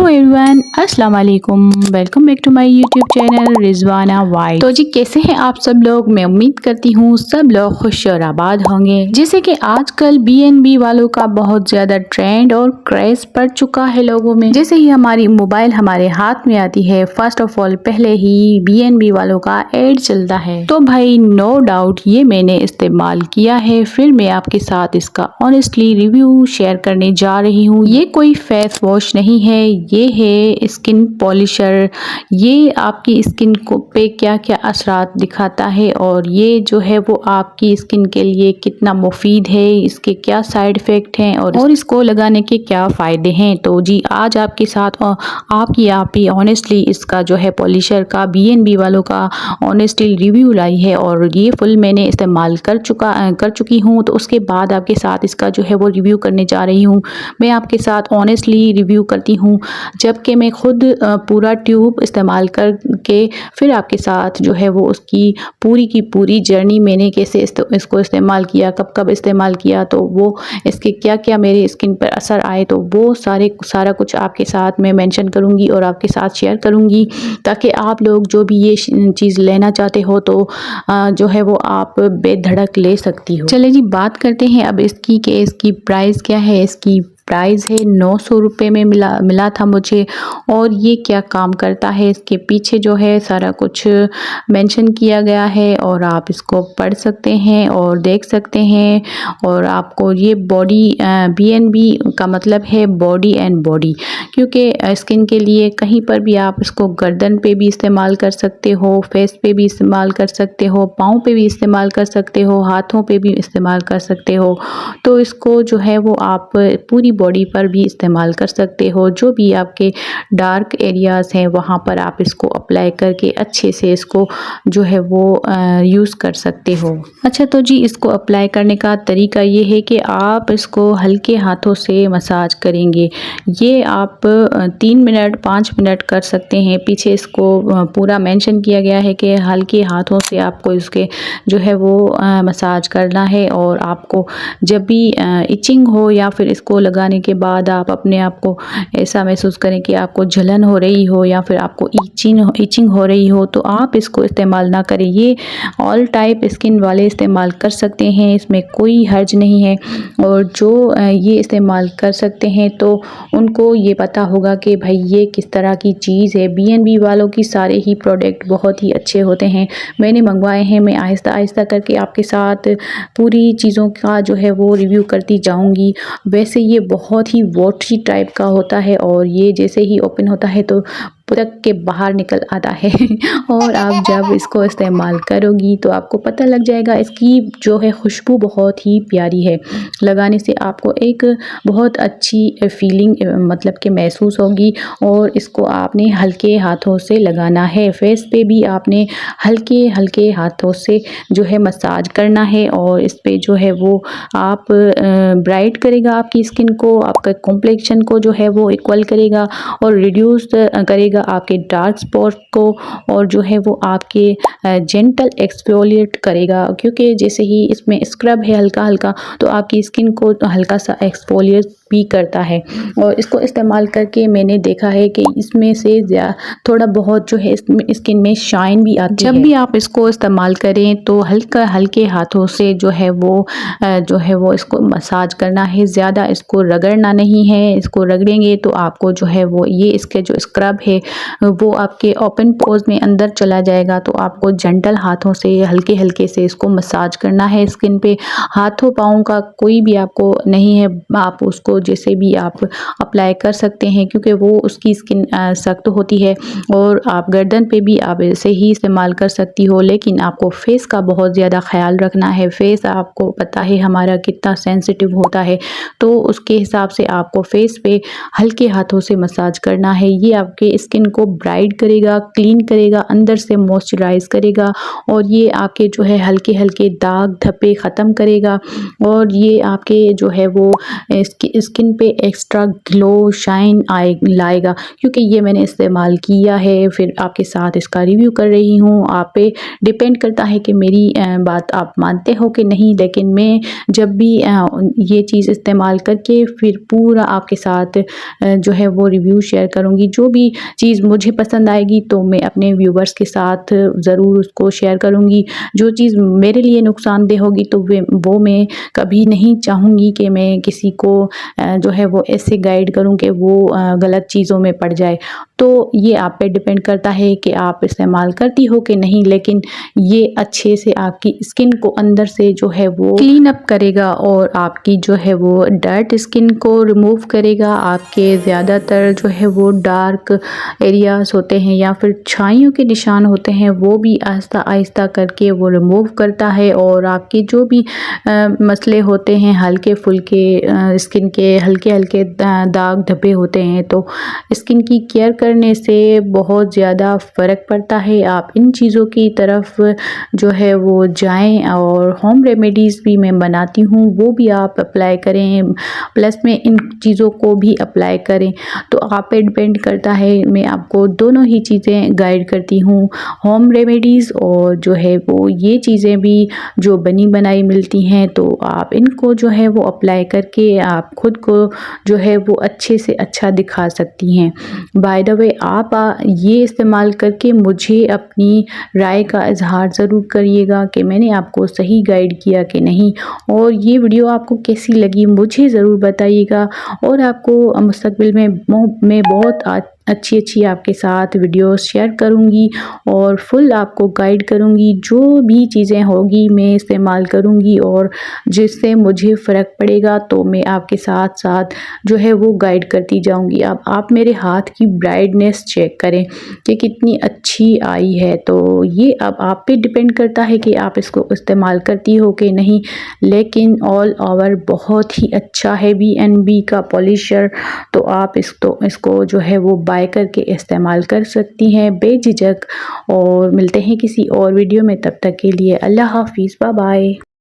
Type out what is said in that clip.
Hello everyone, अस्सलाम वालेकुम। Welcome back to my YouTube channel Rizwana vibe. तो जी कैसे हैं आप सब लोग। मैं उम्मीद करती हूँ सब लोग खुश और आबाद होंगे। जैसे कि आजकल बीएनबी वालों का बहुत ज़्यादा ट्रेंड और क्रेज पड़ चुका है लोगों में। जैसे ही हमारी मोबाइल हमारे हाथ में आती है, फर्स्ट ऑफ ऑल पहले ही बीएनबी वालों का एड चलता है। तो भाई नो डाउट ये मैंने इस्तेमाल किया है, फिर मैं आपके साथ इसका ऑनेस्टली रिव्यू शेयर करने जा रही हूँ। ये कोई फेस वॉश नहीं है, ये है स्किन पॉलिशर। ये आपकी स्किन को पे क्या क्या असरात दिखाता है और ये जो है वो आपकी स्किन के लिए कितना मुफीद है, इसके क्या साइड इफ़ेक्ट हैं और इसको लगाने के क्या फ़ायदे हैं। तो जी आज आपके साथ आप ही ऑनेस्टली इसका जो है पॉलिशर का बीएनबी वालों का ऑनेस्टली रिव्यू लाई है और ये फुल मैंने इस्तेमाल कर चुकी हूँ। तो उसके बाद आपके साथ इसका जो है वो रिव्यू करने जा रही हूँ। मैं आपके साथ ऑनेस्टली रिव्यू करती हूँ, जबकि मैं खुद पूरा ट्यूब इस्तेमाल करके फिर आपके साथ जो है वो उसकी पूरी की पूरी जर्नी मैंने कैसे इसको इस्तेमाल किया, कब कब इस्तेमाल किया, तो वो इसके क्या क्या मेरे स्किन पर असर आए, तो वो सारा कुछ आपके साथ मैं मेंशन करूँगी और आपके साथ शेयर करूँगी, ताकि आप लोग जो भी ये चीज़ लेना चाहते हो तो जो है वो आप बेधड़क ले सकती हो। चलिए जी बात करते हैं अब इसकी कि इसकी प्राइस क्या है। इसकी प्राइस है 900 रुपये में मिला था मुझे। और ये क्या काम करता है इसके पीछे जो है सारा कुछ मेंशन किया गया है और आप इसको पढ़ सकते हैं और देख सकते हैं। और आपको ये बॉडी बीएनबी का मतलब है बॉडी एंड बॉडी, क्योंकि स्किन के लिए कहीं पर भी आप इसको गर्दन पे भी इस्तेमाल कर सकते हो, फेस पे भी इस्तेमाल कर सकते हो, पाँव पे भी इस्तेमाल कर सकते हो, हाथों पे भी इस्तेमाल कर सकते हो। तो इसको जो है वो आप पूरी बॉडी पर भी इस्तेमाल कर सकते हो। जो भी आपके डार्क एरियाज़ हैं वहाँ पर आप इसको अप्लाई करके अच्छे से इसको जो है वो यूज़ कर सकते हो। अच्छा तो जी इसको अप्लाई करने का तरीका ये है कि आप इसको हल्के हाथों से मसाज करेंगे। ये आप 3 मिनट 5 मिनट कर सकते हैं। पीछे इसको पूरा मेंशन किया गया है कि हल्के हाथों से आपको इसके जो है वो मसाज करना है। और आपको जब भी इचिंग हो या फिर इसको लगाने के बाद आप अपने आप को ऐसा महसूस करें कि आपको जलन हो रही हो या फिर आपको इचिंग हो रही हो, तो आप इसको इस्तेमाल ना करें। ये ऑल टाइप स्किन वाले इस्तेमाल कर सकते हैं, इसमें कोई हर्ज नहीं है। और जो ये इस्तेमाल कर सकते हैं तो उनको ये पता होगा कि भाई ये किस तरह की चीज़ है। बीएनबी वालों की सारे ही प्रोडक्ट बहुत ही अच्छे होते हैं, मैंने मंगवाए हैं। मैं आहिस्ता आहिस्ता करके आपके साथ पूरी चीज़ों का जो है वो रिव्यू करती जाऊंगी। वैसे ये बहुत ही वॉटरी टाइप का होता है और ये जैसे ही ओपन होता है तो पुरक के बाहर निकल आता है और आप जब इसको इस्तेमाल करोगी तो आपको पता लग जाएगा। इसकी जो है खुशबू बहुत ही प्यारी है, लगाने से आपको एक बहुत अच्छी फीलिंग मतलब कि महसूस होगी। और इसको आपने हल्के हाथों से लगाना है, फेस पे भी आपने हल्के हल्के हाथों से जो है मसाज करना है। और इस पे जो है वो आप ब्राइट करेगा आपकी स्किन को, आपका कॉम्प्लेक्शन को जो है वो इक्वल करेगा और रिड्यूस करेगा आपके डार्क स्पॉट को। और जो है वो आपके जेंटल एक्सफोलिएट करेगा, क्योंकि जैसे ही इसमें स्क्रब है हल्का हल्का तो आपकी स्किन को हल्का सा एक्सफोलिएट भी करता है। और इसको इस्तेमाल करके मैंने देखा है कि इसमें से थोड़ा बहुत जो है स्किन में शाइन भी आती है। जब भी आप इसको इस्तेमाल करें तो हल्के हाथों से जो है वो इसको मसाज करना है, ज़्यादा इसको रगड़ना नहीं है। इसको रगड़ेंगे तो आपको जो है वो ये इसके जो स्क्रब है वो आपके ओपन पोर्स में अंदर चला जाएगा। तो आपको जेंटल हाथों से हल्के हल्के से इसको मसाज करना है स्किन पे। हाथों पाँव का कोई भी आपको नहीं है, आप उसको जैसे भी आप अप्लाई कर सकते हैं, क्योंकि वो उसकी स्किन सख्त होती है। और आप गर्दन पे भी आप ऐसे ही इस्तेमाल कर सकती हो, लेकिन आपको फेस का बहुत ज़्यादा ख्याल रखना है। फेस आपको पता है हमारा कितना सेंसिटिव होता है, तो उसके हिसाब से आपको फेस पे हल्के हाथों से मसाज करना है। ये आपके स्किन को ब्राइट करेगा, क्लीन करेगा, अंदर से मॉइस्चराइज करेगा और ये आपके जो है हल्के हल्के दाग धब्बे ख़त्म करेगा और ये आपके जो है वो स्किन पे एक्स्ट्रा ग्लो शाइन लाएगा। क्योंकि ये मैंने इस्तेमाल किया है, फिर आपके साथ इसका रिव्यू कर रही हूँ। आप पे डिपेंड करता है कि मेरी बात आप मानते हो कि नहीं, लेकिन मैं जब भी ये चीज़ इस्तेमाल करके फिर पूरा आपके साथ जो है वो रिव्यू शेयर करूँगी। जो भी चीज़ मुझे पसंद आएगी तो मैं अपने व्यूवर्स के साथ ज़रूर उसको शेयर करूँगी। जो चीज़ मेरे लिए नुकसानदेह होगी तो वो मैं कभी नहीं चाहूँगी कि मैं किसी को जो है वो ऐसे गाइड करूँ कि वो गलत चीज़ों में पड़ जाए। तो ये आप पे डिपेंड करता है कि आप इस्तेमाल करती हो कि नहीं, लेकिन ये अच्छे से आपकी स्किन को अंदर से जो है वो क्लीन अप करेगा और आपकी जो है वो डर्ट स्किन को रिमूव करेगा। आपके ज़्यादातर जो है वो डार्क एरियाज होते हैं या फिर छाइयों के निशान होते हैं, वो भी आहिस्ता आहिस्ता करके वो रिमूव करता है और आपके जो भी मसले होते हैं, हल्के फुल्के स्किन के हल्के हल्के दाग धब्बे होते हैं, तो स्किन की केयर करने से बहुत ज़्यादा फ़र्क पड़ता है। आप इन चीज़ों की तरफ जो है वो जाएं और होम रेमेडीज़ भी मैं बनाती हूँ, वो भी आप अप्लाई करें, प्लस में इन चीज़ों को भी अप्लाई करें। तो आप पे डिपेंड करता है, मैं आपको दोनों ही चीज़ें गाइड करती हूँ, होम रेमेडीज़ और जो है वो ये चीज़ें भी जो बनी बनाई मिलती हैं, तो आप इनको जो है वो अप्लाई करके आप खुद को जो है वो अच्छे से अच्छा दिखा सकती हैं। बाय द वे आप ये इस्तेमाल करके मुझे अपनी राय का इजहार ज़रूर करिएगा कि मैंने आपको सही गाइड किया कि नहीं, और ये वीडियो आपको कैसी लगी मुझे ज़रूर बताइएगा। और आपको मुस्तकबिल में मैं बहुत अच्छी आपके साथ वीडियोस शेयर करूंगी और फुल आपको गाइड करूंगी। जो भी चीज़ें होगी मैं इस्तेमाल करूंगी और जिससे मुझे फ़र्क पड़ेगा तो मैं आपके साथ साथ जो है वो गाइड करती जाऊंगी। अब आप मेरे हाथ की ब्राइटनेस चेक करें कि कितनी अच्छी आई है। तो ये अब आप पे डिपेंड करता है कि आप इसको इस्तेमाल करती हो कि नहीं, लेकिन ऑल ओवर बहुत ही अच्छा है B&B का पॉलिशर। तो आप इसको जो है वो बाय करके इस्तेमाल कर सकती हैं बेझिझक। और मिलते हैं किसी और वीडियो में, तब तक के लिए अल्लाह हाफिज़, बाय बाय।